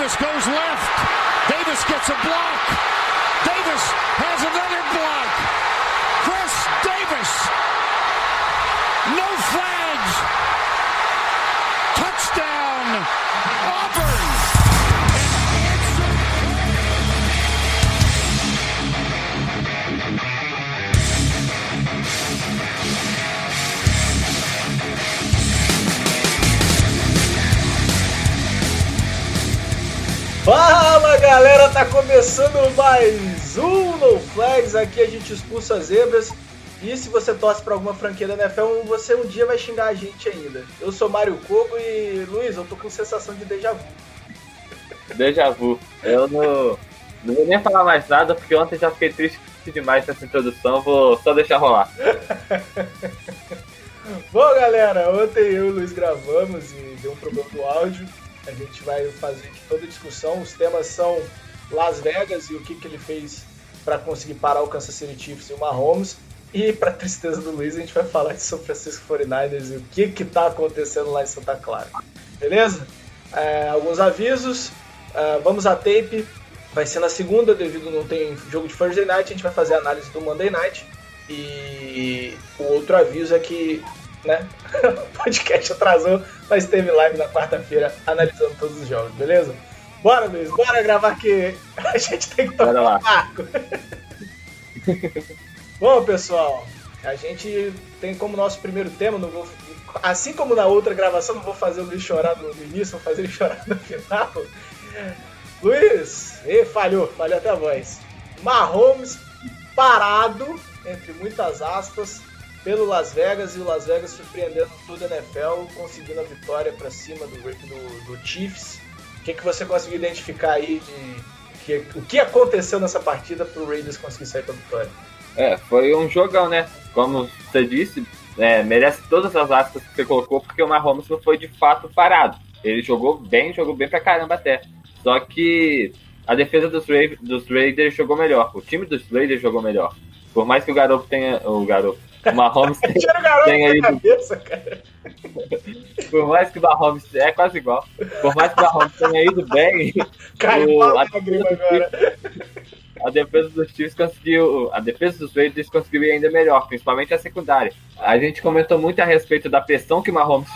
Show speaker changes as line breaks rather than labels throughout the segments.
Davis goes left. Davis gets a block. Davis has another block. Chris Davis. No flags. Touchdown. Auburn.
Fala galera, tá começando mais um No Flags, aqui a gente expulsa zebras. E se você torce pra alguma franquia da NFL, você um dia vai xingar a gente ainda. Eu sou Mário Kogo e, Luiz, eu tô com sensação de déjà vu.
Déjà vu. Eu não vou nem falar mais nada, porque ontem já fiquei triste demais nessa introdução, vou só deixar rolar.
Bom galera, ontem eu e o Luiz gravamos e deu um problema do áudio. A gente vai fazer aqui toda a discussão. Os temas são Las Vegas e o que ele fez para conseguir parar o Kansas City Chiefs e o Mahomes. E, para tristeza do Luiz, a gente vai falar de São Francisco 49ers e o que tá acontecendo lá em Santa Clara. Beleza? Alguns avisos. Vamos à tape. Vai ser na segunda, devido não tem jogo de Thursday Night. A gente vai fazer a análise do Monday Night. E o outro aviso é que, né, o podcast atrasou, mas teve live na quarta-feira analisando todos os jogos, beleza? Bora, Luiz, bora gravar que a gente tem que tocar o barco. Bom, pessoal, a gente tem como nosso primeiro tema, assim como na outra gravação, não vou fazer o Luiz chorar no início, vou fazer ele chorar no final. Luiz, falhou até a voz. Mahomes parado, entre muitas aspas, pelo Las Vegas, e o Las Vegas surpreendendo toda a NFL, conseguindo a vitória para cima do Chiefs. O que você conseguiu identificar aí o que aconteceu nessa partida para o Raiders conseguir sair com a vitória?
Foi um jogão, né? Como você disse, merece todas as aspas que você colocou, porque o Mahomes não foi de fato parado. Ele jogou bem pra caramba até. Só que a defesa dos Raiders jogou melhor, o time dos Raiders jogou melhor. Por mais que o Mahomes tenha ido...
cabeça, cara.
Por mais que o Mahomes... É quase igual. Por mais que o Mahomes tenha ido bem... A defesa dos Chiefs conseguiu... A defesa dos Raiders conseguiu ir ainda melhor, principalmente a secundária. A gente comentou muito a respeito da pressão que o Mahomes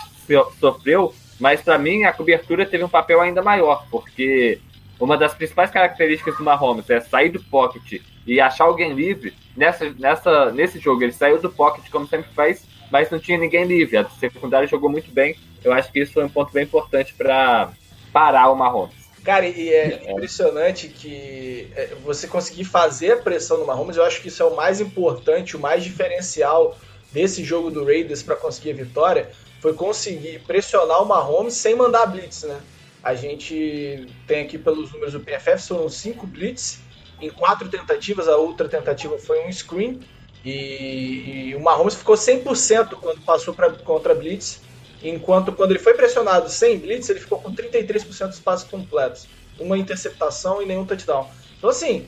sofreu, mas pra mim a cobertura teve um papel ainda maior, porque uma das principais características do Mahomes é sair do pocket e achar alguém livre. Nesse jogo ele saiu do pocket como sempre faz, mas não tinha ninguém livre. A secundária jogou muito bem. Eu acho que isso foi um ponto bem importante para parar o Mahomes.
Cara, e é impressionante que você conseguir fazer a pressão no Mahomes. Eu acho que isso é o mais importante, o mais diferencial desse jogo do Raiders para conseguir a vitória, foi conseguir pressionar o Mahomes sem mandar blitz, né? A gente tem aqui pelos números do PFF, foram 5 blitz em 4 tentativas, a outra tentativa foi um screen, e o Mahomes ficou 100% quando passou contra blitz, enquanto quando ele foi pressionado sem blitz, ele ficou com 33% dos passes completos, uma interceptação e nenhum touchdown. Então assim,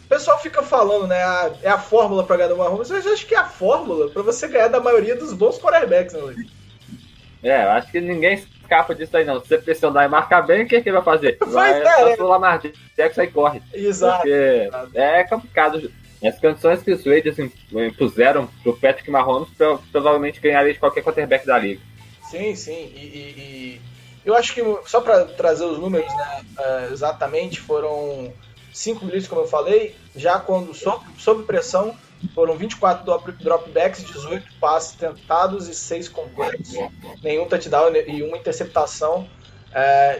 o pessoal fica falando, né, é a fórmula para ganhar do Mahomes, mas eu acho que é a fórmula para você ganhar da maioria dos bons quarterbacks, né, Luiz?
Eu acho que ninguém escapa disso aí, não. Se você pressionar e marcar bem, o que ele vai fazer?
Vai
só o Lamar Jackson aí corre.
Exato.
Porque é complicado. As condições que os Raiders impuseram pro Patrick Mahomes provavelmente ganharia de qualquer quarterback da liga.
Sim. E eu acho que, só para trazer os números, né, exatamente, foram 5 blitz, como eu falei, já quando sob pressão, foram 24 dropbacks, 18 passes tentados e 6 completos. Nenhum touchdown e uma interceptação.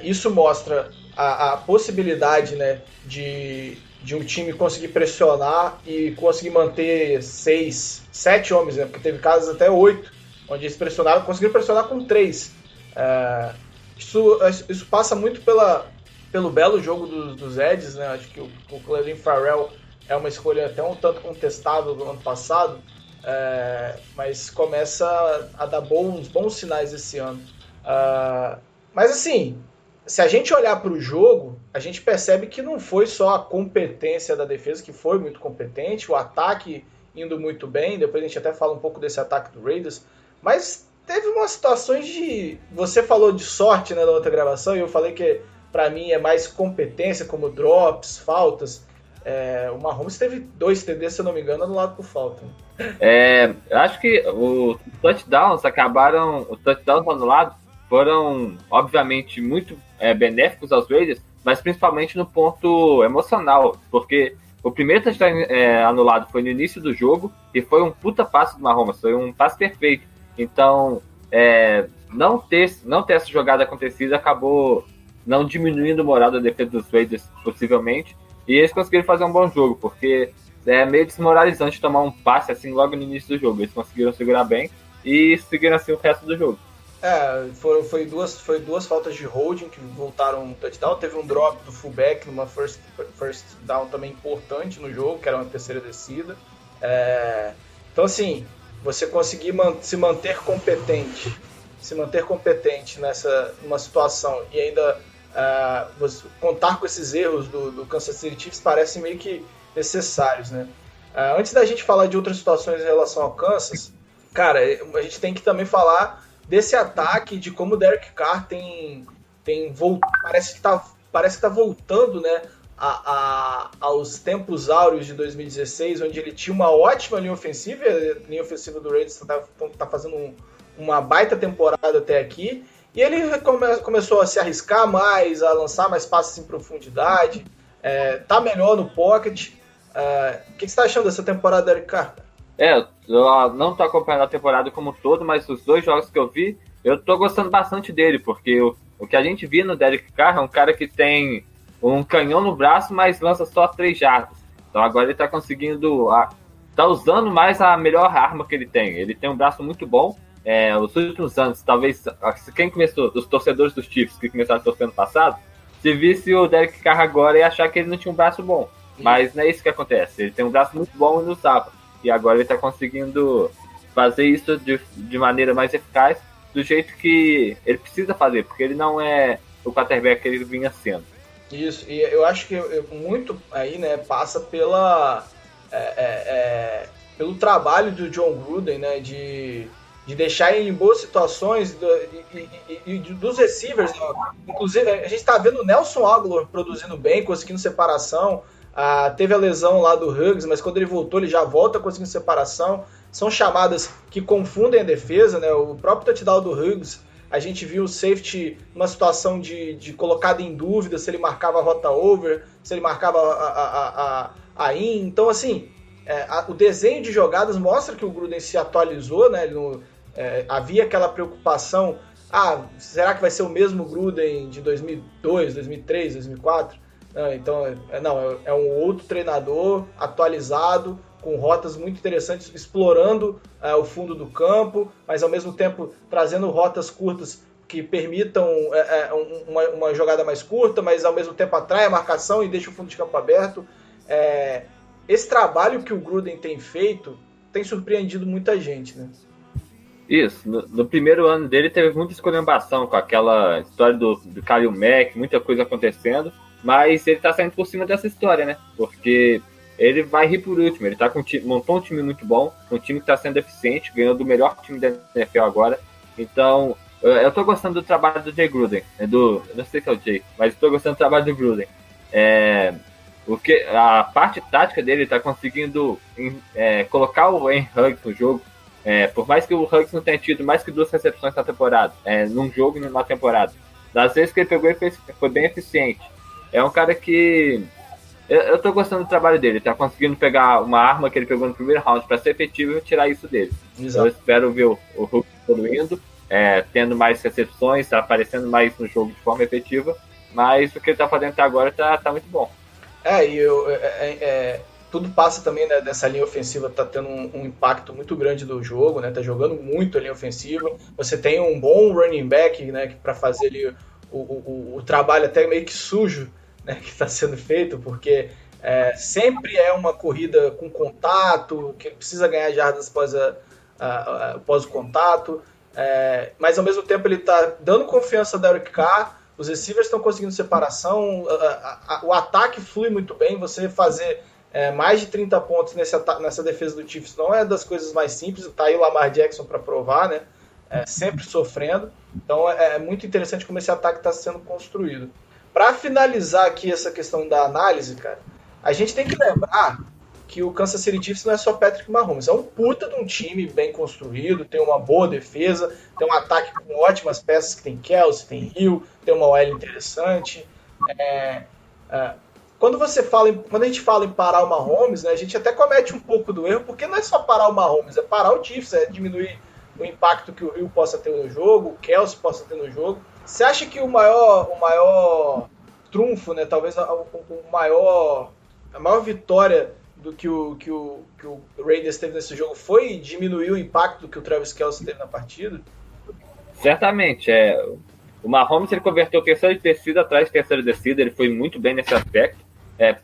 Isso mostra a possibilidade, né, de um time conseguir pressionar e conseguir manter 6, 7 homens, né, porque teve casos até 8, onde eles conseguiram pressionar com 3. Isso passa muito pelo belo jogo dos Edges, né? Acho que o Clelin Farrell é uma escolha até um tanto contestável do ano passado, mas começa a dar bons sinais esse ano. Mas assim, se a gente olhar para o jogo, a gente percebe que não foi só a competência da defesa, que foi muito competente, o ataque indo muito bem, depois a gente até fala um pouco desse ataque do Raiders, mas teve umas situações de... Você falou de sorte, né, na outra gravação, e eu falei que pra mim é mais competência, como drops, faltas. O Mahomes teve 2 TDs, se eu não me engano, anulado por falta.
Eu acho que os touchdowns anulados foram, obviamente, muito benéficos aos Raiders, mas principalmente no ponto emocional, porque o primeiro touchdown anulado foi no início do jogo e foi um puta passe do Mahomes, foi um passe perfeito. Então, não ter essa jogada acontecida acabou não diminuindo o moral da defesa dos Raiders, possivelmente, e eles conseguiram fazer um bom jogo, porque é meio desmoralizante tomar um passe assim logo no início do jogo. Eles conseguiram segurar bem e seguiram assim o resto do jogo.
Foi duas faltas de holding que voltaram um touchdown. Teve um drop do fullback numa first down também importante no jogo, que era uma terceira descida. Então, assim, você conseguir se manter competente numa situação e ainda você contar com esses erros do Kansas City Chiefs parece meio que necessários, né? Antes da gente falar de outras situações em relação ao Kansas, cara, a gente tem que também falar desse ataque, de como o Derek Carr parece que tá voltando, né, aos tempos áureos de 2016, onde ele tinha uma ótima linha ofensiva, a linha ofensiva do Raiders tá fazendo uma baita temporada até aqui, e ele começou a se arriscar mais, a lançar mais passes em profundidade, tá melhor no pocket. O que você tá achando dessa temporada, Derek Carr?
Eu não tô acompanhando a temporada como um todo, mas os 2 jogos que eu vi, eu tô gostando bastante dele, porque o que a gente viu no Derek Carr é um cara que tem um canhão no braço, mas lança só 3 jardas. Então agora ele tá conseguindo, tá usando mais a melhor arma que ele tem. Ele tem um braço muito bom. Os últimos anos, talvez, quem começou, os torcedores dos Chiefs que começaram a torcer ano passado, se visse o Derek Carr agora ia achar que ele não tinha um braço bom. Mas não é isso que acontece. Ele tem um braço muito bom e não usava. E agora ele está conseguindo fazer isso de maneira mais eficaz, do jeito que ele precisa fazer, porque ele não é o quarterback que ele vinha sendo.
Isso, e eu acho que muito aí, né, passa pelo trabalho do John Gruden, né, de deixar em boas situações e dos receivers, né? Inclusive a gente está vendo o Nelson Agholor produzindo bem, conseguindo separação. Teve a lesão lá do Huggs, mas quando ele voltou, ele já volta conseguindo separação. São chamadas que confundem a defesa, né? O próprio touchdown do Huggs, a gente viu o safety numa situação de colocado em dúvida se ele marcava a rota over, se ele marcava a in. Então, assim, o desenho de jogadas mostra que o Gruden se atualizou, né? Havia aquela preocupação, será que vai ser o mesmo Gruden de 2002, 2003, 2004? Então, é um outro treinador atualizado, com rotas muito interessantes, explorando o fundo do campo, mas ao mesmo tempo trazendo rotas curtas que permitam uma jogada mais curta, mas ao mesmo tempo atrai a marcação e deixa o fundo de campo aberto. Esse trabalho que o Gruden tem feito tem surpreendido muita gente, né?
Isso, no primeiro ano dele teve muita esculhambação com aquela história do Khalil Mack, muita coisa acontecendo, mas ele tá saindo por cima dessa história, né? Porque ele vai rir por último, ele montou um time muito bom, um time que tá sendo eficiente, ganhou do melhor time da NFL agora. Então, eu tô gostando do trabalho do Jay Gruden, eu não sei se é o Jay, mas eu tô gostando do trabalho do Gruden. Porque a parte tática dele tá conseguindo colocar o Henry Huggs no jogo. Por mais que o Huggs não tenha tido mais que 2 recepções na temporada, num jogo e numa temporada, das vezes que ele pegou, ele foi bem eficiente. É um cara que eu tô gostando do trabalho dele, tá conseguindo pegar uma arma que ele pegou no primeiro round para ser efetivo e tirar isso dele. Exato. Eu espero ver o Huggs evoluindo, tendo mais recepções, tá aparecendo mais no jogo de forma efetiva, mas o que ele tá fazendo até agora tá muito bom.
Tudo passa também, né, dessa linha ofensiva, tá tendo um impacto muito grande do jogo, né, tá jogando muito a linha ofensiva. Você tem um bom running back, né, para fazer ali o trabalho até meio que sujo, né, que está sendo feito, porque sempre é uma corrida com contato, que precisa ganhar jardas após o contato, mas ao mesmo tempo ele está dando confiança ao Derek Carr, os receivers estão conseguindo separação, o ataque flui muito bem, você fazer mais de 30 pontos nessa defesa do Chiefs não é das coisas mais simples, tá aí o Lamar Jackson para provar, né? sempre sofrendo. Então é muito interessante como esse ataque está sendo construído. Para finalizar aqui essa questão da análise, cara, a gente tem que lembrar que o Kansas City Chiefs não é só Patrick Mahomes, é um puta de um time bem construído, tem uma boa defesa, tem um ataque com ótimas peças, que tem Kelce, tem Hill, tem uma OL interessante. Quando a gente fala em parar o Mahomes, né, a gente até comete um pouco do erro, porque não é só parar o Mahomes, é parar o Chiefs, é diminuir o impacto que o Hill possa ter no jogo, o Kelce possa ter no jogo. Você acha que o maior trunfo, né, talvez a maior vitória do que o Raiders teve nesse jogo foi diminuir o impacto que o Travis Kelce teve na partida?
Certamente. O Mahomes ele converteu terceira descida atrás de terceira descida, ele foi muito bem nesse aspecto.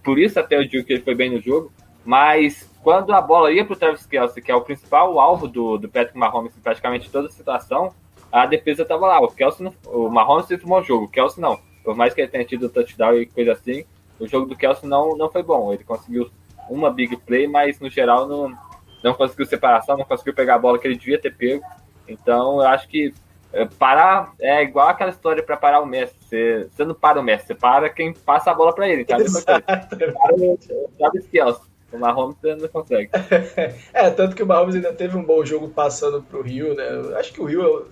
Por isso até eu digo que ele foi bem no jogo. Mas quando a bola ia para o Travis Kelce, que é o principal alvo do Patrick Mahomes em praticamente toda a situação, a defesa estava lá. O Mahomes se tomou o jogo, o Kelce não. Por mais que ele tenha tido touchdown e coisa assim, o jogo do Kelce não foi bom. Ele conseguiu uma big play, mas no geral não conseguiu separação, não conseguiu pegar a bola que ele devia ter pego. Então eu acho que parar é igual aquela história para parar o Messi. Você não para o Messi, você para quem passa a bola para ele. Então, sabe o Kelce. O Mahomes não consegue.
Tanto que o Mahomes ainda teve um bom jogo passando pro Hill, né? Eu acho que o Hill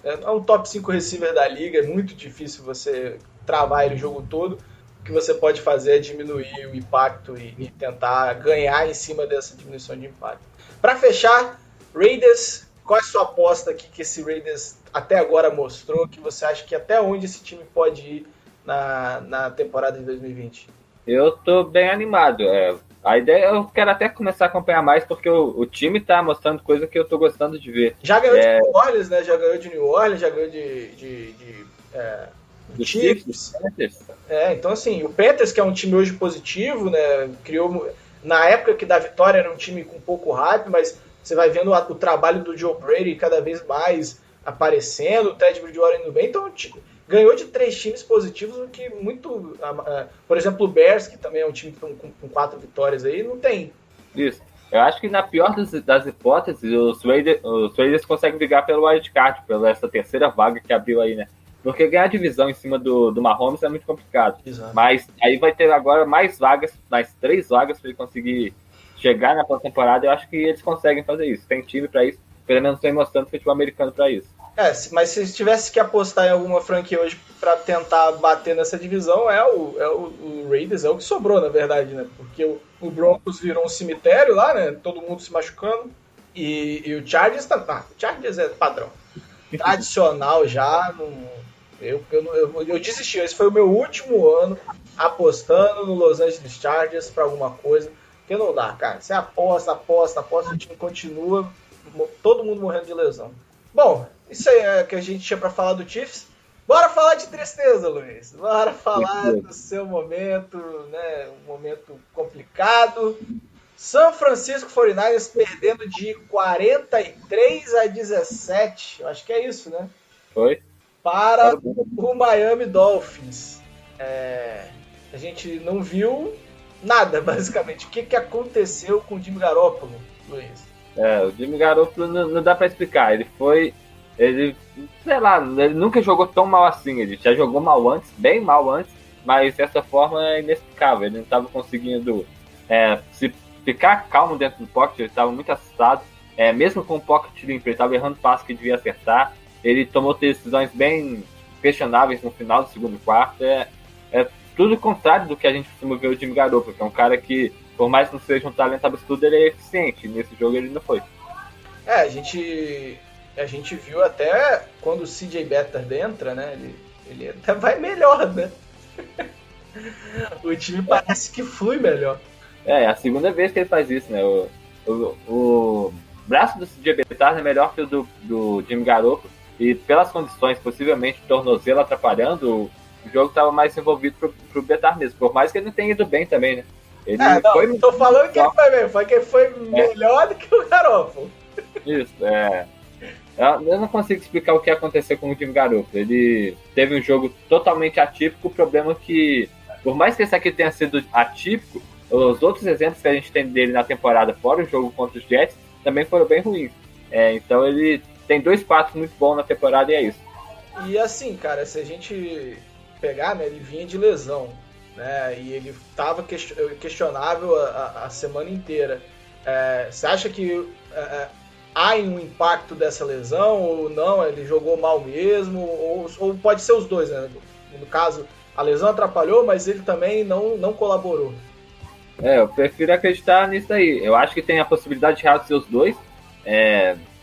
é um top 5 receiver da liga, é muito difícil você travar ele o jogo todo. O que você pode fazer é diminuir o impacto e tentar ganhar em cima dessa diminuição de impacto. Para fechar, Raiders, qual é a sua aposta aqui que esse Raiders até agora mostrou, que você acha que até onde esse time pode ir na temporada de 2020?
Eu tô bem animado. A ideia, eu quero até começar a acompanhar mais, porque o time tá mostrando coisa que eu tô gostando de ver.
Já ganhou de New Orleans, né? Já ganhou de New Orleans, já ganhou
do Chiefs.
Então assim, o Panthers, que é um time hoje positivo, né? Criou, na época que da vitória era um time com pouco hype, mas você vai vendo o trabalho do Joe Brady cada vez mais aparecendo, o Ted Bridgewater indo bem, então ganhou de 3 times positivos, o que muito... Por exemplo, o Bears, que também é um time com 4 vitórias aí, não tem.
Isso. Eu acho que na pior das hipóteses, os Raiders conseguem brigar pelo wildcard, pela essa terceira vaga que abriu aí, né? Porque ganhar a divisão em cima do Mahomes é muito complicado.
Exato.
Mas aí vai ter agora mais 3 vagas para ele conseguir chegar na pós-temporada. Eu acho que eles conseguem fazer isso. Tem time para isso. Pelo menos vem mostrando futebol americano para isso.
Mas se tivesse que apostar em alguma franquia hoje para tentar bater nessa divisão, o Raiders, é o que sobrou, na verdade, né? Porque o Broncos virou um cemitério lá, né? Todo mundo se machucando. E o Chargers o Chargers é padrão. Tradicional já. Eu desisti. Esse foi o meu último ano apostando no Los Angeles Chargers para alguma coisa. Porque não dá, cara. Você aposta, o time continua, todo mundo morrendo de lesão. Bom, isso aí é o que a gente tinha para falar do Chiefs. Bora falar de tristeza, Luiz. Bora falar do seu momento, né? Um momento complicado. São Francisco 49ers perdendo de 43-17. Eu acho que é isso, né?
Foi.
Para o Miami Dolphins. A gente não viu nada, basicamente. O que aconteceu com o Jimmy Garoppolo, Luiz?
O Jimmy Garoppolo não dá pra explicar. Ele nunca jogou tão mal assim. Ele já jogou mal antes, bem mal antes, mas dessa forma é inexplicável. Ele não estava conseguindo se ficar calmo dentro do pocket, ele estava muito assustado. Mesmo com o pocket limpo, ele estava errando passos que devia acertar. Ele tomou decisões bem questionáveis no final do segundo quarto. É tudo o contrário do que a gente costuma ver o Jimmy Garoppolo, que é um cara que, por mais que não seja um talento absurdo, ele é eficiente. Nesse jogo ele não foi.
A gente viu até quando o CJ Beathard entra, né? Ele até vai melhor, né? O time parece que flui melhor.
É a segunda vez que ele faz isso, né? O braço do CJ Beathard é melhor que o do Jimmy Garoppolo. E pelas condições, possivelmente tornozelo atrapalhando, o jogo estava mais envolvido pro Beathard mesmo. Por mais que ele não tenha ido bem também, né?
Não tô falando que ele foi bem, foi que ele foi melhor do que o Garoppolo.
Isso, eu não consigo explicar o que aconteceu com o Jimmy Garoppolo. Ele teve um jogo totalmente atípico. O problema é que, por mais que esse aqui tenha sido atípico, os outros exemplos que a gente tem dele na temporada, fora o jogo contra os Jets, também foram bem ruins. Então ele tem 2 passos muito bons na temporada e é isso.
E assim, cara, se a gente pegar, né, ele vinha de lesão, né, e ele estava questionável a semana inteira. Você acha que há um impacto dessa lesão ou não? Ele jogou mal mesmo? Ou pode ser os dois, né? No caso, a lesão atrapalhou, mas ele também não colaborou.
Eu prefiro acreditar nisso aí. Eu acho que tem a possibilidade real de ser os dois.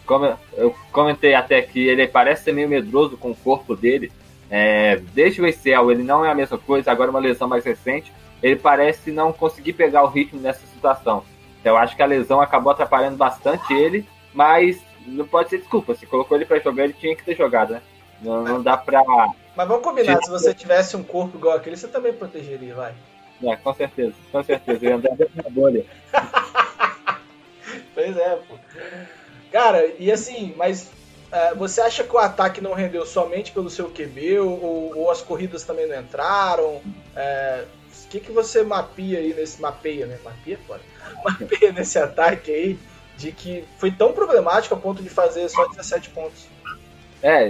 Como eu comentei até que ele parece ser meio medroso com o corpo dele. Desde o ACL ele não é a mesma coisa, agora uma lesão mais recente. Ele parece não conseguir pegar o ritmo nessa situação. Então eu acho que a lesão acabou atrapalhando bastante ele, mas não pode ser desculpa. Se colocou ele pra jogar, ele tinha que ter jogado, né? Não dá pra...
Mas vamos combinar, se você tivesse um corpo igual aquele, você também protegeria, vai.
Com certeza. Eu ia andar dentro da bolha.
Pois é, pô. Cara, e assim, mas você acha que o ataque não rendeu somente pelo seu QB ou as corridas também não entraram? O que você mapeia aí nesse... Mapeia, né? Mapeia nesse ataque aí de que foi tão problemático a ponto de fazer só 17 pontos.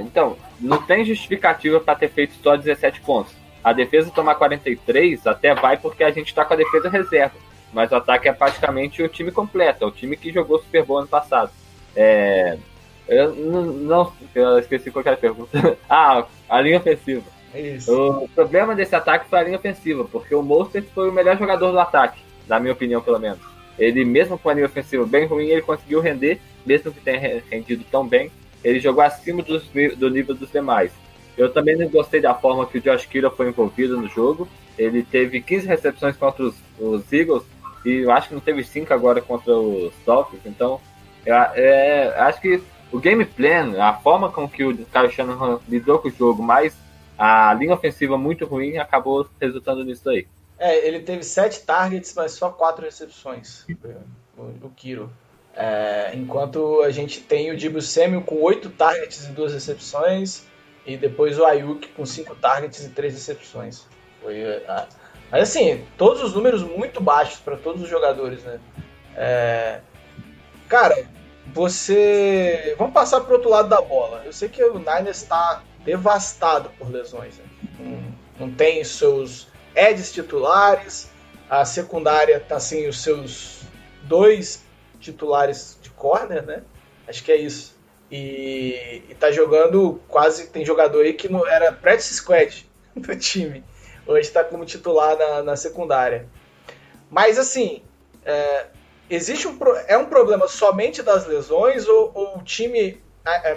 Então, não tem justificativa para ter feito só 17 pontos. A defesa tomar 43 até vai porque a gente tá com a defesa reserva. Mas o ataque é praticamente o time completo. É o time que jogou Super Bowl ano passado. Eu esqueci qual era a pergunta. A linha ofensiva.
Isso.
O problema desse ataque foi a linha ofensiva, porque o Mostert foi o melhor jogador do ataque, na minha opinião, pelo menos. Ele, mesmo com a linha ofensiva bem ruim, ele conseguiu render, mesmo que tenha rendido tão bem. Ele jogou acima do nível dos demais. Eu também não gostei da forma que o Josh Kittle foi envolvido no jogo. Ele teve 15 recepções contra os Eagles e eu acho que não teve 5 agora contra os Dolphins. Então, acho que o game plan, a forma com que o Kyle Shanahan lidou com o jogo, mais a linha ofensiva muito ruim, acabou resultando nisso aí.
Ele teve 7 targets, mas só 4 recepções, o Kittle. Enquanto a gente tem o Deebo Samuel com 8 targets e 2 recepções, e depois o Ayuk com 5 targets e 3 recepções. Mas assim, todos os números muito baixos para todos os jogadores, né? Cara, vamos passar para o outro lado da bola. Eu sei que o Niners está devastado por lesões, né? Não tem seus edges titulares, a secundária está sem os seus 2 titulares de corner, né? Acho que é isso. E tá jogando quase... Tem jogador aí que não era practice squad do time. Hoje tá como titular na secundária. Mas assim, existe um problema somente das lesões ou o time,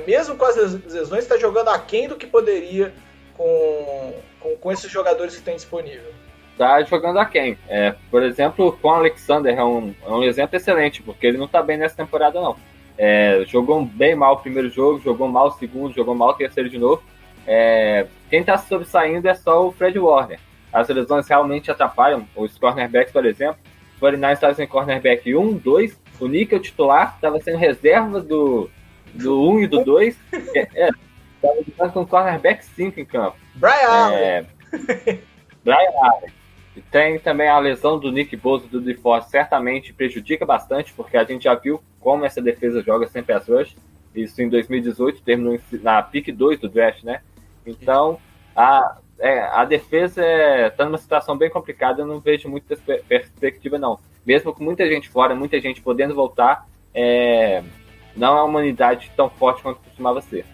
mesmo com as lesões, está jogando aquém do que poderia com esses jogadores que tem disponível?
Tá jogando aquém. Por exemplo, com o Alexander é um exemplo excelente, porque ele não tá bem nessa temporada, não. Jogou bem mal o primeiro jogo, jogou mal o segundo, jogou mal o terceiro de novo. Quem tá sobressaindo é só o Fred Warner. As lesões realmente atrapalham os cornerbacks, por exemplo. O 49ers estava sem cornerback 1, 2. O Nickel titular estava sendo reserva do 1 e do 2. Estava jogando com o cornerback 5 em campo.
Brian Allen.
E tem também a lesão do Nick Bosa e do DeForest, certamente prejudica bastante, porque a gente já viu como essa defesa joga sem pass rush. Isso em 2018, terminou na pick 2 do draft, né? Então, a defesa está numa situação bem complicada, eu não vejo muita perspectiva, não. Mesmo com muita gente fora, muita gente podendo voltar, não é uma unidade tão forte quanto costumava ser.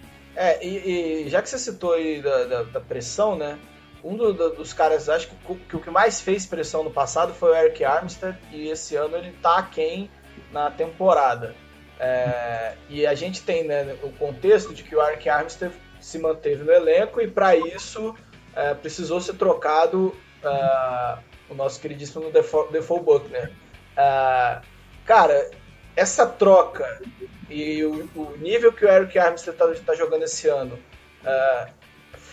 E já que você citou aí da pressão, né? Um dos caras, acho que o que mais fez pressão no passado foi o Eric Armstead, e esse ano ele tá aquém na temporada. E a gente tem, né, o contexto de que o Eric Armstead se manteve no elenco e para isso precisou ser trocado o nosso queridíssimo Defoe Buckner. Cara, essa troca e o nível que o Eric Armstead tá jogando esse ano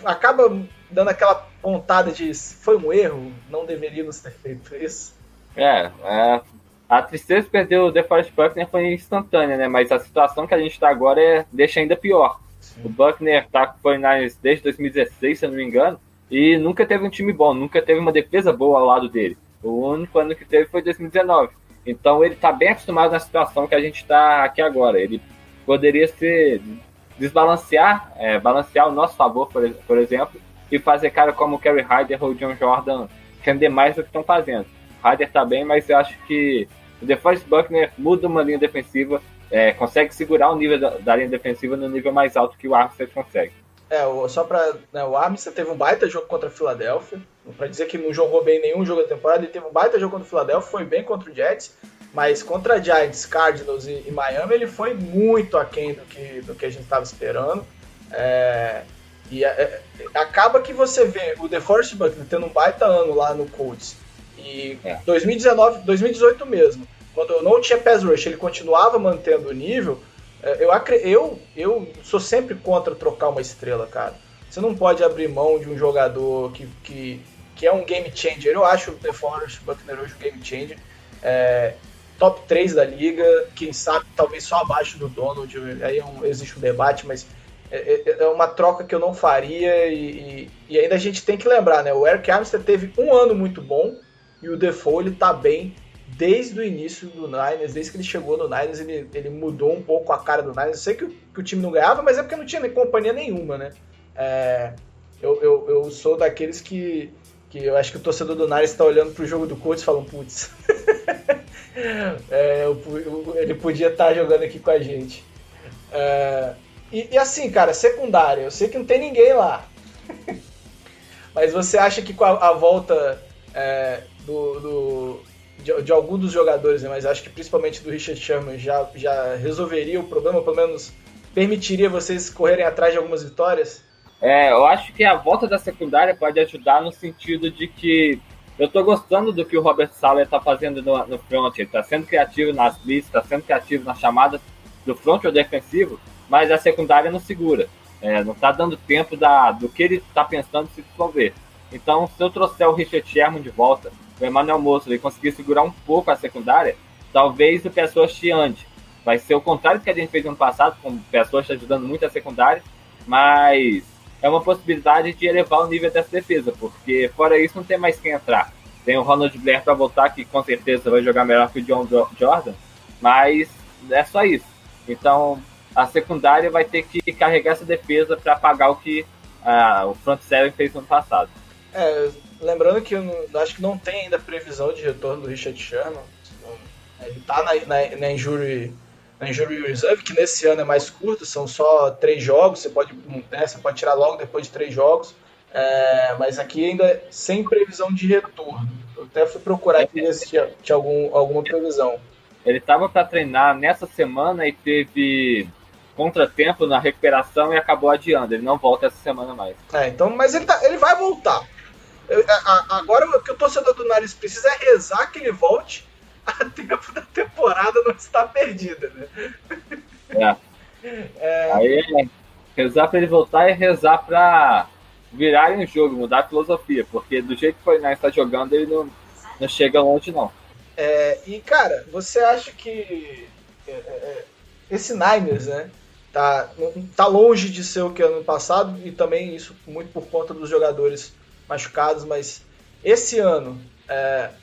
acaba dando aquela pontada de foi um erro, não deveríamos ter feito isso.
A tristeza de perder o DeForest Buckner foi instantânea, né? Mas a situação que a gente está agora deixa ainda pior. Sim. O Buckner tá com o 49ers desde 2016, se eu não me engano, e nunca teve um time bom, nunca teve uma defesa boa ao lado dele. O único ano que teve foi 2019. Então ele está bem acostumado na situação que a gente está aqui agora. Ele poderia ser desbalancear, balancear o nosso favor, por exemplo, e fazer cara como o Kerry Hyder ou o John Jordan render mais do que estão fazendo. O Hyder tá bem, mas eu acho que o DeForest Buckner muda uma linha defensiva, consegue segurar o nível da linha defensiva no nível mais alto que o Armstead consegue.
Só pra. Né, o Armstead teve um baita jogo contra a Philadelphia. Pra dizer que não jogou bem nenhum jogo da temporada, ele teve um baita jogo contra o Philadelphia, foi bem contra o Jets, mas contra Giants, Cardinals e Miami, ele foi muito aquém do que a gente estava esperando. Acaba que você vê o DeForest Buckner tendo um baita ano lá no Colts. E 2018 mesmo, quando não tinha pass rush, ele continuava mantendo o nível. Eu sou sempre contra trocar uma estrela, cara. Você não pode abrir mão de um jogador que é um game changer. Eu acho o DeForest Buckner hoje um game changer. Top 3 da liga, quem sabe talvez só abaixo do Donald. Aí existe um debate, mas é uma troca que eu não faria. E ainda a gente tem que lembrar, né? O Eric Armstead teve um ano muito bom e o Defoe tá bem desde o início do Niners, desde que ele chegou no Niners, ele mudou um pouco a cara do Niners. Eu sei que o time não ganhava, mas é porque não tinha companhia nenhuma, né? Eu sou daqueles que eu acho que o torcedor do Niners está olhando pro jogo do Colts e falando, putz, ele podia estar jogando aqui com a gente. E assim, cara, secundária, eu sei que não tem ninguém lá, mas você acha que com a volta de algum dos jogadores, né, mas acho que principalmente do Richard Sherman, já resolveria o problema, pelo menos permitiria vocês correrem atrás de algumas vitórias?
Eu acho que a volta da secundária pode ajudar no sentido de que eu tô gostando do que o Robert Saleh tá fazendo no front. Ele tá sendo criativo nas blitz, tá sendo criativo nas chamadas do front ou defensivo, mas a secundária não segura. Não tá dando tempo do que ele tá pensando se desenvolver. Então, se eu trouxer o Richard Sherman de volta, o Emmanuel Mosley conseguir segurar um pouco a secundária, talvez o Pessoas ande. Vai ser o contrário do que a gente fez no ano passado, com o Pessoas ajudando muito a secundária, mas é uma possibilidade de elevar o nível dessa defesa, porque fora isso não tem mais quem entrar. Tem o Ronald Blair para voltar, que com certeza vai jogar melhor que o John Jordan, mas é só isso. Então, a secundária vai ter que carregar essa defesa para pagar o que o front seven fez no ano passado.
Lembrando que eu acho que não tem ainda previsão de retorno do Richard Sherman. Ele está na injury reserve, que nesse ano é mais curto, são só 3 jogos, você pode tirar logo depois de 3 jogos, mas aqui ainda sem previsão de retorno. Eu até fui procurar aqui ver se tinha alguma previsão.
Ele estava para treinar nessa semana e teve contratempo na recuperação e acabou adiando. Ele não volta essa semana mais.
Então, mas ele vai voltar. Agora o que o torcedor do Niners precisa é rezar que ele volte a tempo da temporada não está perdida, né?
Aí rezar para ele voltar e rezar para virar um jogo, mudar a filosofia, porque do jeito que o Niners está jogando, ele não chega longe, não.
E cara, você acha que esse Niners, né, tá longe de ser o que ano passado, e também isso muito por conta dos jogadores machucados, mas esse ano,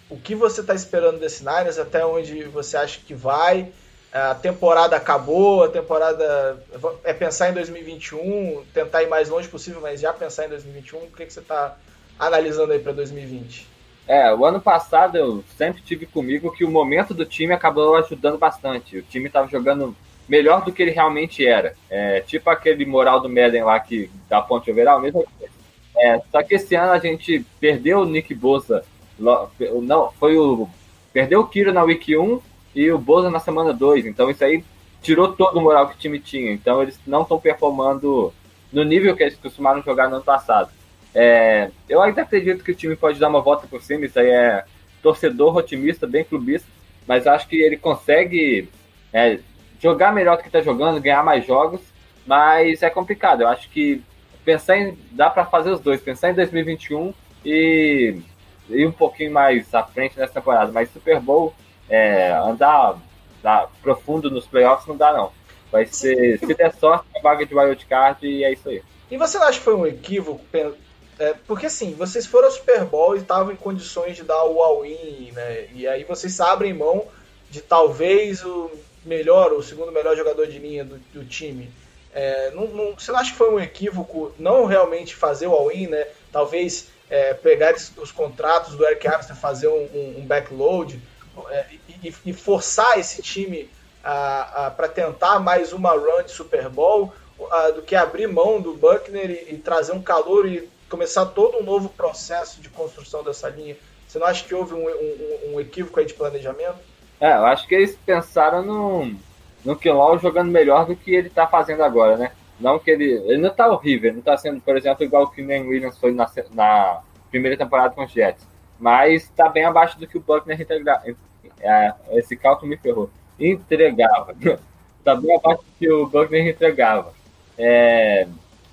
o que você está esperando desse Niners, até onde você acha que vai? A temporada acabou, a temporada é pensar em 2021, tentar ir mais longe possível, mas já pensar em 2021, o que você está analisando aí para 2020?
O ano passado eu sempre tive comigo que o momento do time acabou ajudando bastante. O time estava jogando melhor do que ele realmente era. Tipo aquele moral do Madden lá que da ponte overall, mesmo. Só que esse ano a gente perdeu o Nick Bosa, perdeu o Kiro na Week 1 e o Bosa na semana 2, então isso aí tirou todo o moral que o time tinha, então eles não estão performando no nível que eles costumaram jogar no ano passado. Eu ainda acredito que o time pode dar uma volta por cima, isso aí é torcedor otimista, bem clubista, mas acho que ele consegue jogar melhor do que está jogando, ganhar mais jogos, mas é complicado. Eu acho que dá para fazer os dois, pensar em 2021 e ir um pouquinho mais à frente nessa temporada, mas Super Bowl, andar profundo nos playoffs não dá, não. Vai ser, se der sorte, a vaga de wildcard e é isso aí.
E você não acha que foi um equívoco? Porque assim, vocês foram ao Super Bowl e estavam em condições de dar o all-in, né? E aí vocês abrem mão de talvez o segundo melhor jogador de linha do time. Você não acha que foi um equívoco não realmente fazer o all-in, né? Talvez pegar os contratos do Eric Armstead, fazer um backload e forçar esse time para tentar mais uma run de Super Bowl, do que abrir mão do Buckner e trazer um calouro e começar todo um novo processo de construção dessa linha? Você não acha que houve um equívoco aí de planejamento?
Eu acho que eles pensaram no Kinlaw jogando melhor do que ele tá fazendo agora, né? Não que ele não tá horrível, ele não tá sendo, por exemplo, igual o que o Ken Williams foi na primeira temporada com os Jets, mas tá bem abaixo do que o Buckner entregava. Esse cálculo me ferrou. Entregava. Tá bem abaixo do que o Buckner entregava.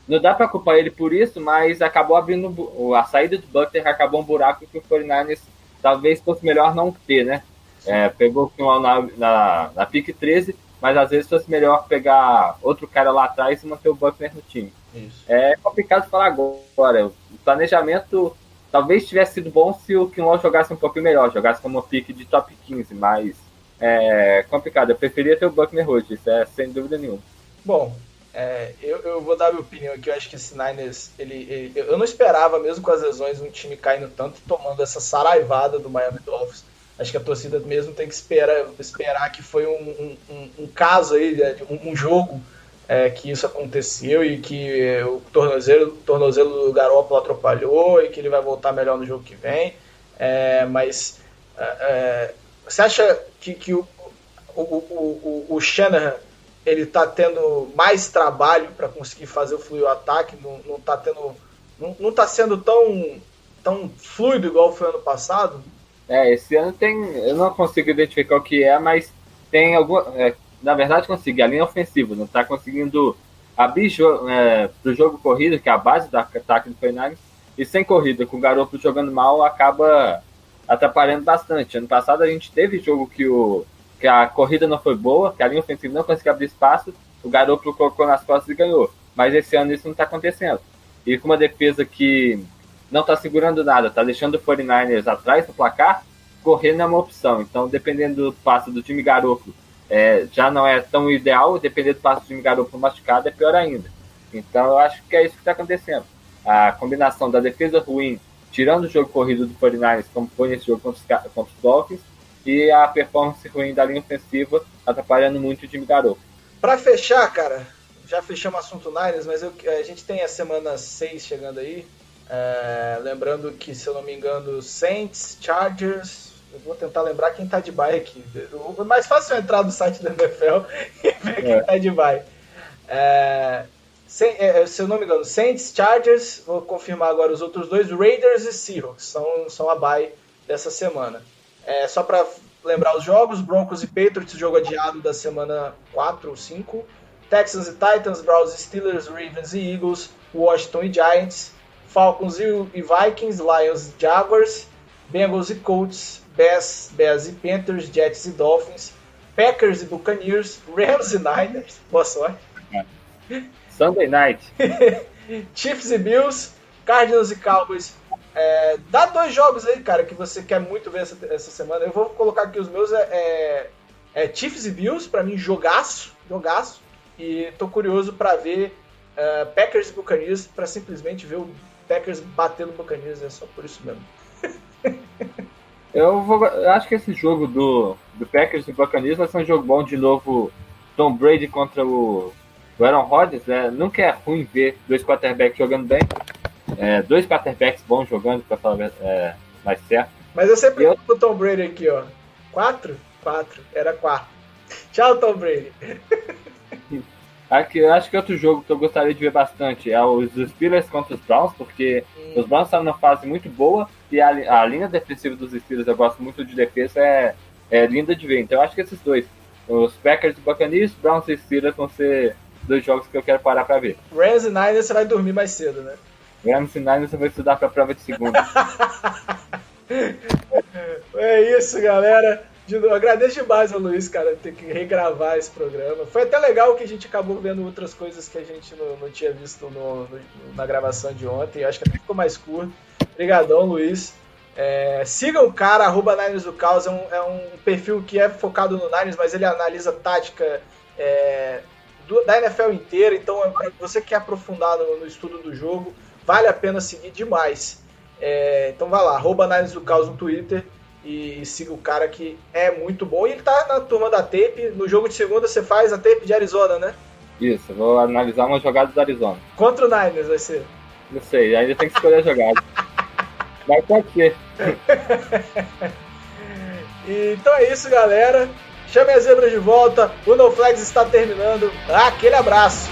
Não dá para culpar ele por isso, mas acabou abrindo a saída do Buckner, acabou um buraco que o 49ers talvez fosse melhor não ter, né? Pegou o Kinlaw na pick 13, mas às vezes fosse melhor pegar outro cara lá atrás e manter o Buckner no time.
Isso.
É complicado falar agora. O planejamento talvez tivesse sido bom se o Kinlaw jogasse um pouquinho melhor, jogasse como uma pick de top 15, mas é complicado. Eu preferia ter o Buckner hoje, isso é sem dúvida nenhuma.
Bom, eu vou dar minha opinião aqui. Eu acho que esse Niners, eu não esperava, mesmo com as lesões, um time caindo tanto e tomando essa saraivada do Miami Dolphins. Acho que a torcida mesmo tem que esperar que foi um caso aí, um jogo que isso aconteceu e que o tornozelo do Garoppolo atrapalhou e que ele vai voltar melhor no jogo que vem. Mas você acha que o Shanahan ele está tendo mais trabalho para conseguir fazer o fluir o ataque? Não está sendo tão fluido igual foi ano passado?
Esse ano eu não consigo identificar o que mas tem alguma. Na verdade, consegui. A linha ofensiva não está conseguindo abrir para o jogo corrido, que é a base do ataque do 49ers, e sem corrida, com o Garoppolo jogando mal, acaba atrapalhando bastante. Ano passado a gente teve jogo que a corrida não foi boa, que a linha ofensiva não conseguiu abrir espaço, o Garoppolo colocou nas costas e ganhou. Mas esse ano isso não está acontecendo. E com uma defesa que não está segurando nada, está deixando o 49ers atrás do placar, correr não é uma opção. Então, dependendo do passo do time Garoppolo, já não é tão ideal, dependendo do passo do time Garoppolo machucado, é pior ainda. Então, eu acho que é isso que está acontecendo. A combinação da defesa ruim, tirando o jogo corrido do 49ers, como foi nesse jogo contra os Dolphins, e a performance ruim da linha ofensiva, atrapalhando muito o time Garoppolo.
Para fechar, cara, já fechamos o assunto Niners, mas a gente tem a semana 6 chegando aí. Lembrando que, se eu não me engano, Saints, Chargers. Eu vou tentar lembrar quem tá de bye aqui. O mais fácil é entrar no site da NFL e ver quem tá de bye. Se eu não me engano, Saints, Chargers. Vou confirmar agora os outros dois. Raiders e Seahawks são a bye dessa semana. Só para lembrar os jogos: Broncos e Patriots, jogo adiado da semana 4 ou 5. Texans e Titans, Browns e Steelers, Ravens e Eagles, Washington e Giants, Falcons e Vikings, Lions e Jaguars, Bengals e Colts, Bears e Panthers, Jets e Dolphins, Packers e Buccaneers, Rams e Niners, boa sorte.
Sunday Night.
Chiefs e Bills, Cardinals e Cowboys. Dá 2 jogos aí, cara, que você quer muito ver essa semana. Eu vou colocar aqui os meus. Chiefs e Bills, pra mim, jogaço. E tô curioso pra ver Packers e Buccaneers, pra simplesmente ver o Packers batendo o Buccaneers. É só por isso mesmo.
Eu acho que esse jogo do Packers e Buccaneers vai ser um jogo bom de novo. Tom Brady contra o Aaron Rodgers, né? Nunca é ruim ver 2 quarterbacks jogando bem. 2 quarterbacks bons jogando, pra falar mais certo.
Mas eu sempre falo pro Tom Brady aqui, ó. 4? 4. Era 4. Tchau, Tom Brady.
Eu acho que outro jogo que eu gostaria de ver bastante é os Steelers contra os Browns, porque os Browns estão numa fase muito boa e a linha defensiva dos Steelers, eu gosto muito de defesa, é linda de ver. Então eu acho que esses dois, os Packers e Buccaneers, Browns e Steelers, vão ser 2 jogos que eu quero parar para ver.
Rams e Niners você vai dormir mais cedo, né?
Rams e Niners eu vou estudar para a prova de segunda.
É isso, galera. Agradeço demais ao Luiz, cara, ter que regravar esse programa. Foi até legal que a gente acabou vendo outras coisas que a gente não tinha visto na gravação de ontem. Acho que até ficou mais curto. Obrigadão, Luiz. Sigam o cara, @Niners do Caos. É um perfil que é focado no Niners, mas ele analisa tática da NFL inteira, então para você que quer aprofundar no estudo do jogo, vale a pena seguir demais. Então vai lá, @Análise do Caos no Twitter e siga o cara que é muito bom. E ele tá na turma da tape, no jogo de segunda você faz a tape de Arizona, né?
Isso, vou analisar uma jogada do Arizona.
Contra o Niners vai ser?
Não sei, ainda tem que escolher a jogada. Mas pode ser.
Então é isso, galera. Chame a zebra de volta. O No Flags está terminando. Aquele abraço.